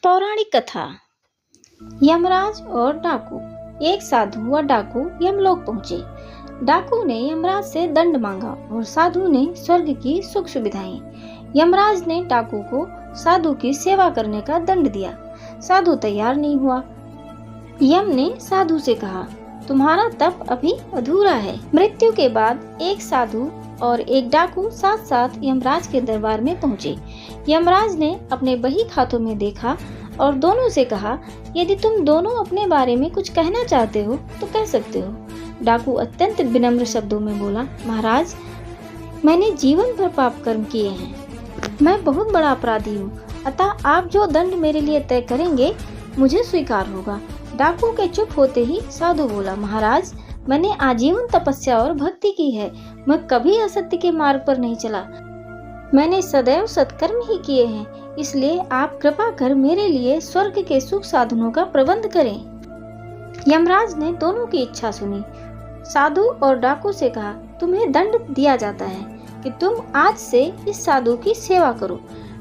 पौराणिक कथा। यमराज और डाकू। एक साधु व डाकू यमलोक पहुँचे। डाकू ने यमराज से दंड मांगा और साधु ने स्वर्ग की सुख सुविधाएं। यमराज ने डाकू को साधु की सेवा करने का दंड दिया। साधु तैयार नहीं हुआ। यम ने साधु से कहा, तुम्हारा तप अभी अधूरा है। मृत्यु के बाद एक साधु और एक डाकू साथ साथ यमराज के दरबार में पहुँचे। यमराज ने अपने बही खातों में देखा और दोनों से कहा, यदि तुम दोनों अपने बारे में कुछ कहना चाहते हो तो कह सकते हो। डाकू अत्यंत विनम्र शब्दों में बोला, महाराज, मैंने जीवन भर पाप कर्म किए हैं। मैं बहुत बड़ा अपराधी हूँ, अतः आप जो दंड मेरे लिए तय करेंगे मुझे स्वीकार होगा। डाकू के चुप होते ही साधु बोला, महाराज, मैंने आजीवन तपस्या और भक्ति की है। मैं कभी असत्य के मार्ग पर नहीं चला। मैंने सदैव सत्कर्म ही किए हैं। इसलिए आप कृपा कर मेरे लिए स्वर्ग के सुख साधनों का प्रबंध करें। यमराज ने दोनों की इच्छा सुनी। साधु और डाकू से कहा, तुम्हें दंड दिया जाता है कि तुम आज से इस साधु की सेवा करो।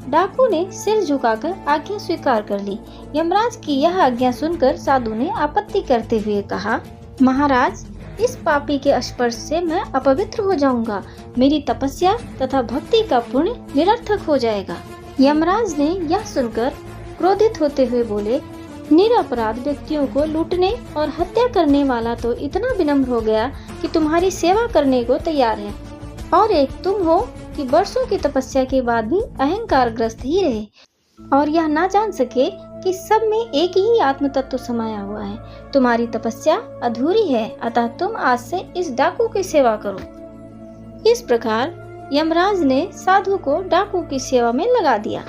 डाकू ने सिर झुकाकर आज्ञा स्वीकार कर ली। यमराज की यह आज्ञा सुनकर साधु ने आपत्ति करते हुए कहा, महाराज, इस पापी के स्पर्श से मैं अपवित्र हो जाऊंगा। मेरी तपस्या तथा भक्ति का पुण्य निरर्थक हो जाएगा। यमराज ने यह सुनकर क्रोधित होते हुए बोले, निरपराध व्यक्तियों को लूटने और हत्या करने वाला तो इतना विनम्र हो गया कि तुम्हारी सेवा करने को तैयार है, और एक तुम हो कि वर्षों की तपस्या के बाद भी अहंकार ग्रस्त ही रहे और यह ना जान सके कि सब में एक ही आत्म तत्व समाया हुआ है। तुम्हारी तपस्या अधूरी है, अतः तुम आज से इस डाकू की सेवा करो। इस प्रकार यमराज ने साधु को डाकू की सेवा में लगा दिया।